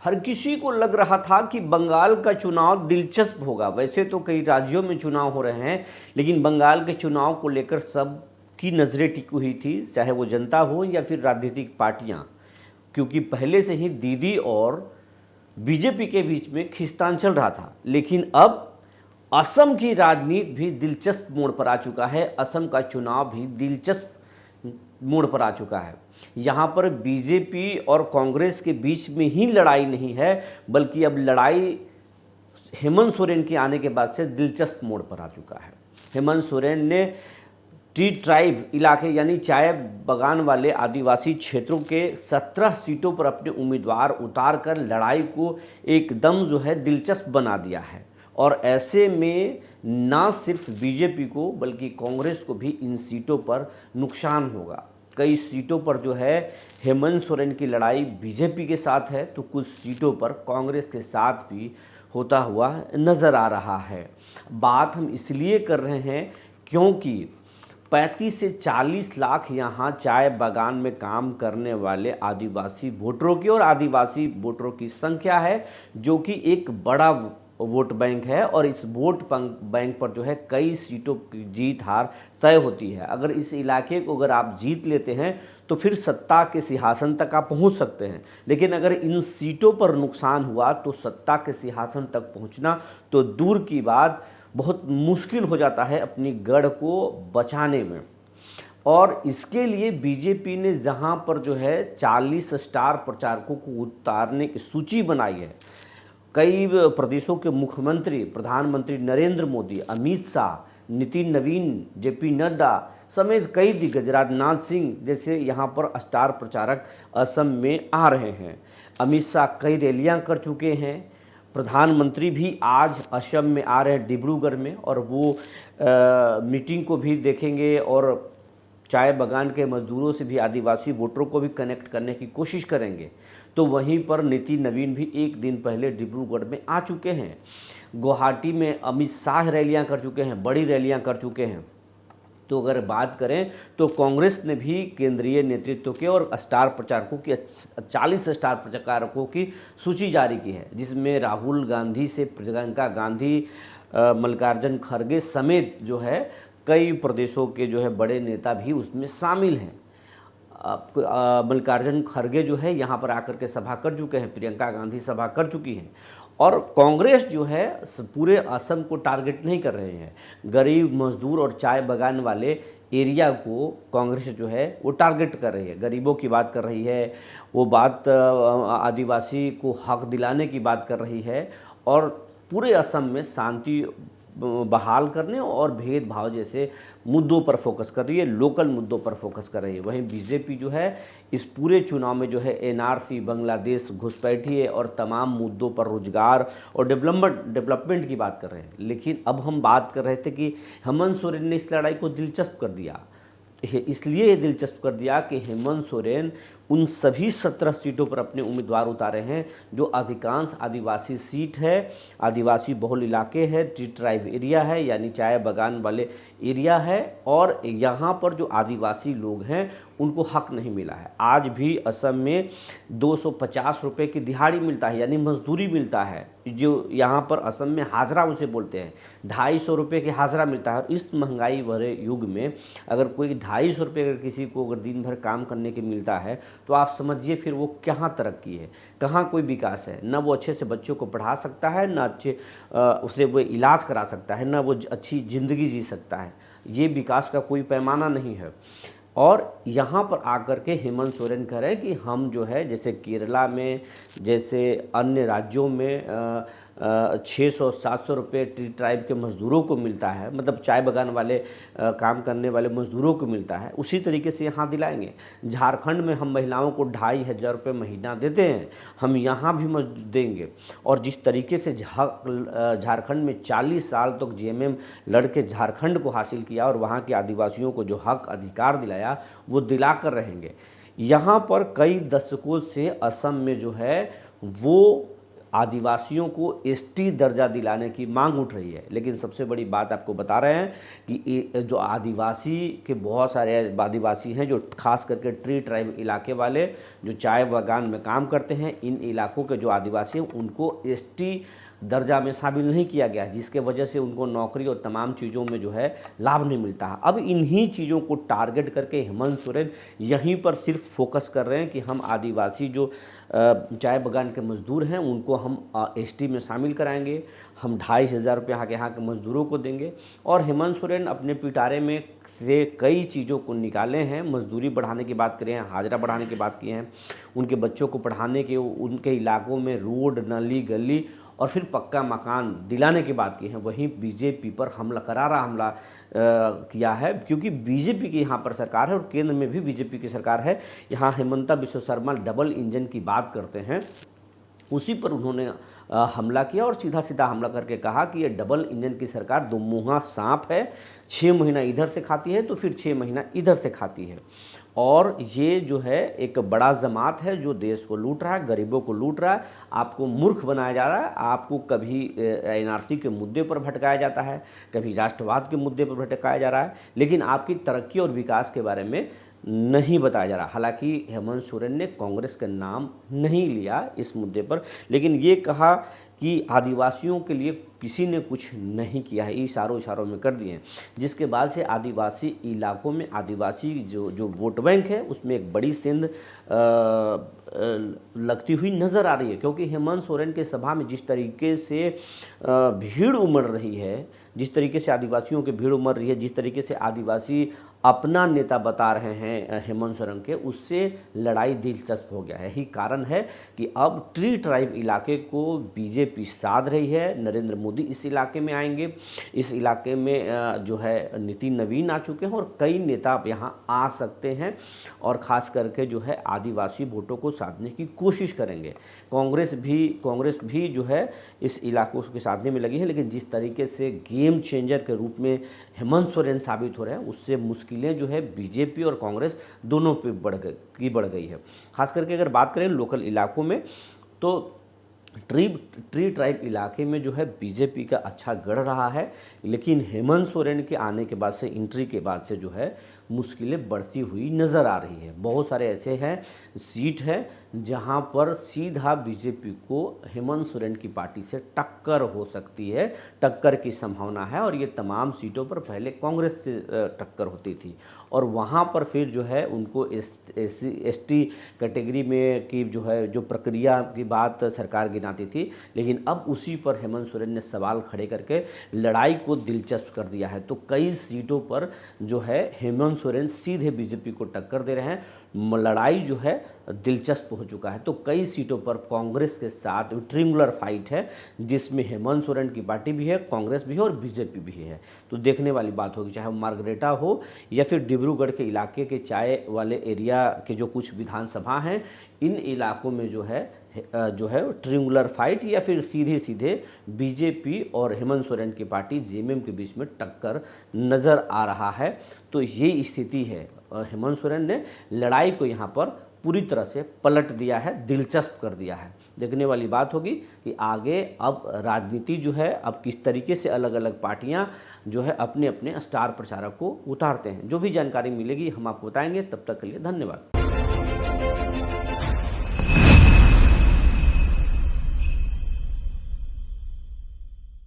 हर किसी को लग रहा था कि बंगाल का चुनाव दिलचस्प होगा। वैसे तो कई राज्यों में चुनाव हो रहे हैं, लेकिन बंगाल के चुनाव को लेकर सब की नज़रें टिकी हुई थी, चाहे वो जनता हो या फिर राजनीतिक पार्टियां, क्योंकि पहले से ही दीदी और बीजेपी के बीच में खींचतान चल रहा था। लेकिन अब असम की राजनीति भी दिलचस्प मोड़ पर आ चुका है, असम का चुनाव भी दिलचस्प मोड़ पर आ चुका है। यहाँ पर बीजेपी और कांग्रेस के बीच में ही लड़ाई नहीं है, बल्कि अब लड़ाई हेमंत सोरेन के आने के बाद से दिलचस्प मोड़ पर आ चुका है। हेमंत सोरेन ने टी ट्राइब इलाके यानी चाय बागान वाले आदिवासी क्षेत्रों के 17 सीटों पर अपने उम्मीदवार उतार कर लड़ाई को एकदम जो है दिलचस्प बना दिया है। और ऐसे में ना सिर्फ बीजेपी को बल्कि कांग्रेस को भी इन सीटों पर नुकसान होगा। कई सीटों पर जो है हेमंत सोरेन की लड़ाई बीजेपी के साथ है, तो कुछ सीटों पर कांग्रेस के साथ भी होता हुआ नज़र आ रहा है। बात हम इसलिए कर रहे हैं क्योंकि 35 से 40 लाख यहाँ चाय बागान में काम करने वाले आदिवासी वोटरों की और आदिवासी वोटरों की संख्या है, जो कि एक बड़ा वोट बैंक है। और इस वोट बैंक पर जो है कई सीटों की जीत हार तय होती है। अगर इस इलाके को अगर आप जीत लेते हैं तो फिर सत्ता के सिंहासन तक आप पहुंच सकते हैं, लेकिन अगर इन सीटों पर नुकसान हुआ तो सत्ता के सिंहासन तक पहुंचना तो दूर की बात, बहुत मुश्किल हो जाता है अपनी गढ़ को बचाने में। और इसके लिए बीजेपी ने जहां पर जो है 40 स्टार प्रचारकों को उतारने की सूची बनाई है, कई प्रदेशों के मुख्यमंत्री, प्रधानमंत्री नरेंद्र मोदी, अमित शाह, नितिन नवीन, जेपी नड्डा समेत कई दिग्गज, राजनाथ सिंह जैसे यहाँ पर स्टार प्रचारक असम में आ रहे हैं। अमित शाह कई रैलियाँ कर चुके हैं, प्रधानमंत्री भी आज असम में आ रहे हैं डिब्रूगढ़ में, और वो मीटिंग को भी देखेंगे और चाय बागान के मजदूरों से भी, आदिवासी वोटरों को भी कनेक्ट करने की कोशिश करेंगे। तो वहीं पर नितिन नवीन भी एक दिन पहले डिब्रूगढ़ में आ चुके हैं। गुवाहाटी में अमित शाह रैलियां कर चुके हैं, बड़ी रैलियां कर चुके हैं। तो अगर बात करें तो कांग्रेस ने भी केंद्रीय नेतृत्व के और स्टार प्रचारकों की 40 स्टार प्रचारकों की सूची जारी की है, जिसमें राहुल गांधी से प्रियंका गांधी, मल्लिकार्जुन खड़गे समेत जो है कई प्रदेशों के जो है बड़े नेता भी उसमें शामिल हैं। मल्लिकार्जुन खड़गे जो है यहाँ पर आकर के सभा कर चुके हैं, प्रियंका गांधी सभा कर चुकी हैं। और कांग्रेस जो है पूरे असम को टारगेट नहीं कर रहे हैं, गरीब मजदूर और चाय बागान वाले एरिया को कांग्रेस जो है वो टारगेट कर रही है, गरीबों की बात कर रही है, वो बात आदिवासी को हक दिलाने की बात कर रही है, और पूरे असम में शांति बहाल करने और भेदभाव जैसे मुद्दों पर फोकस कर रही है, लोकल मुद्दों पर फोकस कर रही है। वहीं बीजेपी जो है इस पूरे चुनाव में जो है एनआरसी, बांग्लादेश घुसपैठी है और तमाम मुद्दों पर, रोजगार और डेवलपमेंट की बात कर रहे हैं। लेकिन अब हम बात कर रहे थे कि हेमंत सोरेन ने इस लड़ाई को दिलचस्प कर दिया, इसलिए दिलचस्प कर दिया कि हेमंत सोरेन उन सभी 17 सीटों पर अपने उम्मीदवार उतारे हैं जो अधिकांश आदिवासी सीट है, आदिवासी बहुल इलाके है, टी ट्राइब एरिया है यानी चाय बागान वाले एरिया है, और यहाँ पर जो आदिवासी लोग हैं उनको हक नहीं मिला है। आज भी असम में 250 रुपये की दिहाड़ी मिलता है यानी मजदूरी मिलता है, जो यहाँ पर असम में हाजरा उसे बोलते हैं, 250 रुपये की हाजरा मिलता है। और इस महंगाई भरे युग में अगर कोई 250 रुपये अगर किसी को अगर दिन भर काम करने के मिलता है तो आप समझिए फिर वो कहाँ तरक्की है, कहाँ कोई विकास है। ना वो अच्छे से बच्चों को पढ़ा सकता है, ना अच्छे उसे वो इलाज करा सकता है, ना वो अच्छी ज़िंदगी जी सकता है। ये विकास का कोई पैमाना नहीं है। और यहाँ पर आकर के हेमंत सोरेन कह रहे हैं कि हम जो है जैसे केरला में, जैसे अन्य राज्यों में 600-700 रुपये टी ट्राइब के मज़दूरों को मिलता है, मतलब चाय बागान वाले काम करने वाले मज़दूरों को मिलता है, उसी तरीके से यहाँ दिलाएंगे। झारखंड में हम महिलाओं को 2500 रुपये महीना देते हैं, हम यहाँ भी देंगे। और जिस तरीके से झारखंड में 40 साल तक जेएमएम लड़के झारखंड को हासिल किया और वहाँ के आदिवासियों को जो हक अधिकार दिलाया वो दिला कर रहेंगे। यहाँ पर कई दशकों से असम में जो है वो आदिवासियों को एसटी दर्जा दिलाने की मांग उठ रही है। लेकिन सबसे बड़ी बात आपको बता रहे हैं कि जो आदिवासी के बहुत सारे आदिवासी हैं, जो खास करके ट्री ट्राइब इलाके वाले जो चाय बागान में काम करते हैं, इन इलाकों के जो आदिवासी हैं उनको एसटी दर्जा में शामिल नहीं किया गया, जिसके वजह से उनको नौकरी और तमाम चीज़ों में जो है लाभ नहीं मिलता है। अब इन्हीं चीज़ों को टारगेट करके हेमंत सोरेन यहीं पर सिर्फ फोकस कर रहे हैं कि हम आदिवासी जो चाय बागान के मजदूर हैं उनको हम एसटी में शामिल कराएंगे, हम 2,500 रुपये यहाँ के मजदूरों को देंगे। और हेमंत सोरेन अपने पिटारे में से कई चीज़ों को निकाले हैं। मजदूरी बढ़ाने की बात करें, हाजिरा बढ़ाने की बात की हैं, उनके बच्चों को पढ़ाने के, उनके इलाकों में रोड, नाली, गली और फिर पक्का मकान दिलाने की बात की है। वहीं बीजेपी पर करारा हमला किया है, क्योंकि बीजेपी की यहाँ पर सरकार है और केंद्र में भी बीजेपी की सरकार है। यहाँ हेमंता बिश्व शर्मा डबल इंजन की बात करते हैं, उसी पर उन्होंने हमला किया और सीधा सीधा हमला करके कहा कि ये डबल इंजन की सरकार दो मुँहा सांप है, 6 महीना इधर से खाती है तो फिर 6 महीना इधर से खाती है। और ये जो है एक बड़ा जमात है जो देश को लूट रहा है, गरीबों को लूट रहा है, आपको मूर्ख बनाया जा रहा है। आपको कभी एनआरसी के मुद्दे पर भटकाया जाता है, कभी राष्ट्रवाद के मुद्दे पर भटकाया जा रहा है, लेकिन आपकी तरक्की और विकास के बारे में नहीं बताया जा रहा। हालांकि हेमंत सोरेन ने कांग्रेस का नाम नहीं लिया इस मुद्दे पर, लेकिन ये कहा कि आदिवासियों के लिए किसी ने कुछ नहीं किया है, इशारों में कर दिए हैं, जिसके बाद से आदिवासी इलाकों में आदिवासी जो वोट बैंक है उसमें एक बड़ी सेंध लगती हुई नज़र आ रही है। क्योंकि हेमंत सोरेन के सभा में जिस तरीके से भीड़ उमड़ रही है, जिस तरीके से आदिवासियों की भीड़ उमड़ रही है, जिस तरीके से आदिवासी अपना नेता बता रहे हैं हेमंत सोरेन के, उससे लड़ाई दिलचस्प हो गया है। यही कारण है कि अब ट्री ट्राइब इलाके को बीजेपी साध रही है। नरेंद्र मोदी इस इलाके में आएंगे, इस इलाके में जो है नितिन नवीन आ चुके हैं और कई नेता अब यहाँ आ सकते हैं और ख़ास करके जो है आदिवासी वोटों को साधने की कोशिश करेंगे। कांग्रेस भी जो है इस इलाकों के साधने में लगी है, लेकिन जिस तरीके से गेम चेंजर के रूप में हेमंत सोरेन साबित हो रहे हैं, उससे मुश्किलें जो है बीजेपी और कांग्रेस दोनों पे बढ़ गई है। खास करके अगर बात करें लोकल इलाकों में, तो ट्री ट्राइब इलाके में जो है बीजेपी का अच्छा गढ़ रहा है, लेकिन हेमंत सोरेन के आने के बाद से, एंट्री के बाद से जो है मुश्किलें बढ़ती हुई नज़र आ रही है। बहुत सारे ऐसे हैं सीट है जहां पर सीधा बीजेपी को हेमंत सोरेन की पार्टी से टक्कर हो सकती है, टक्कर की संभावना है। और ये तमाम सीटों पर पहले कांग्रेस से टक्कर होती थी और वहां पर फिर जो है उनको एसटी कैटेगरी में की जो है जो प्रक्रिया की बात सरकार गिनाती थी, लेकिन अब उसी पर हेमंत सोरेन ने सवाल खड़े करके लड़ाई को दिलचस्प कर दिया है। तो कई सीटों पर जो है हेमंत सोरेन सीधे बीजेपी को टक्कर दे रहे हैं, लड़ाई जो है दिलचस्प हो चुका है। तो कई सीटों पर कांग्रेस के साथ ट्रिंगुलर फाइट है, जिसमें हेमंत सोरेन की पार्टी भी है, कांग्रेस भी है और बीजेपी भी है। तो देखने वाली बात होगी, चाहे वो मार्गरेटा हो या फिर डिब्रूगढ़ के इलाके के चाय वाले एरिया के जो कुछ विधानसभा हैं, इन इलाकों में जो है ट्रिंगुलर फाइट या फिर सीधे सीधे बीजेपी और हेमंत सोरेन की पार्टी जेएमएम के बीच में टक्कर नज़र आ रहा है। तो ये स्थिति है, हेमंत सोरेन ने लड़ाई को यहाँ पर पूरी तरह से पलट दिया है, दिलचस्प कर दिया है। देखने वाली बात होगी कि आगे अब राजनीति जो है अब किस तरीके से अलग अलग पार्टियां जो है अपने अपने स्टार प्रचारक को उतारते हैं। जो भी जानकारी मिलेगी हम आपको बताएंगे। तब तक के लिए धन्यवाद।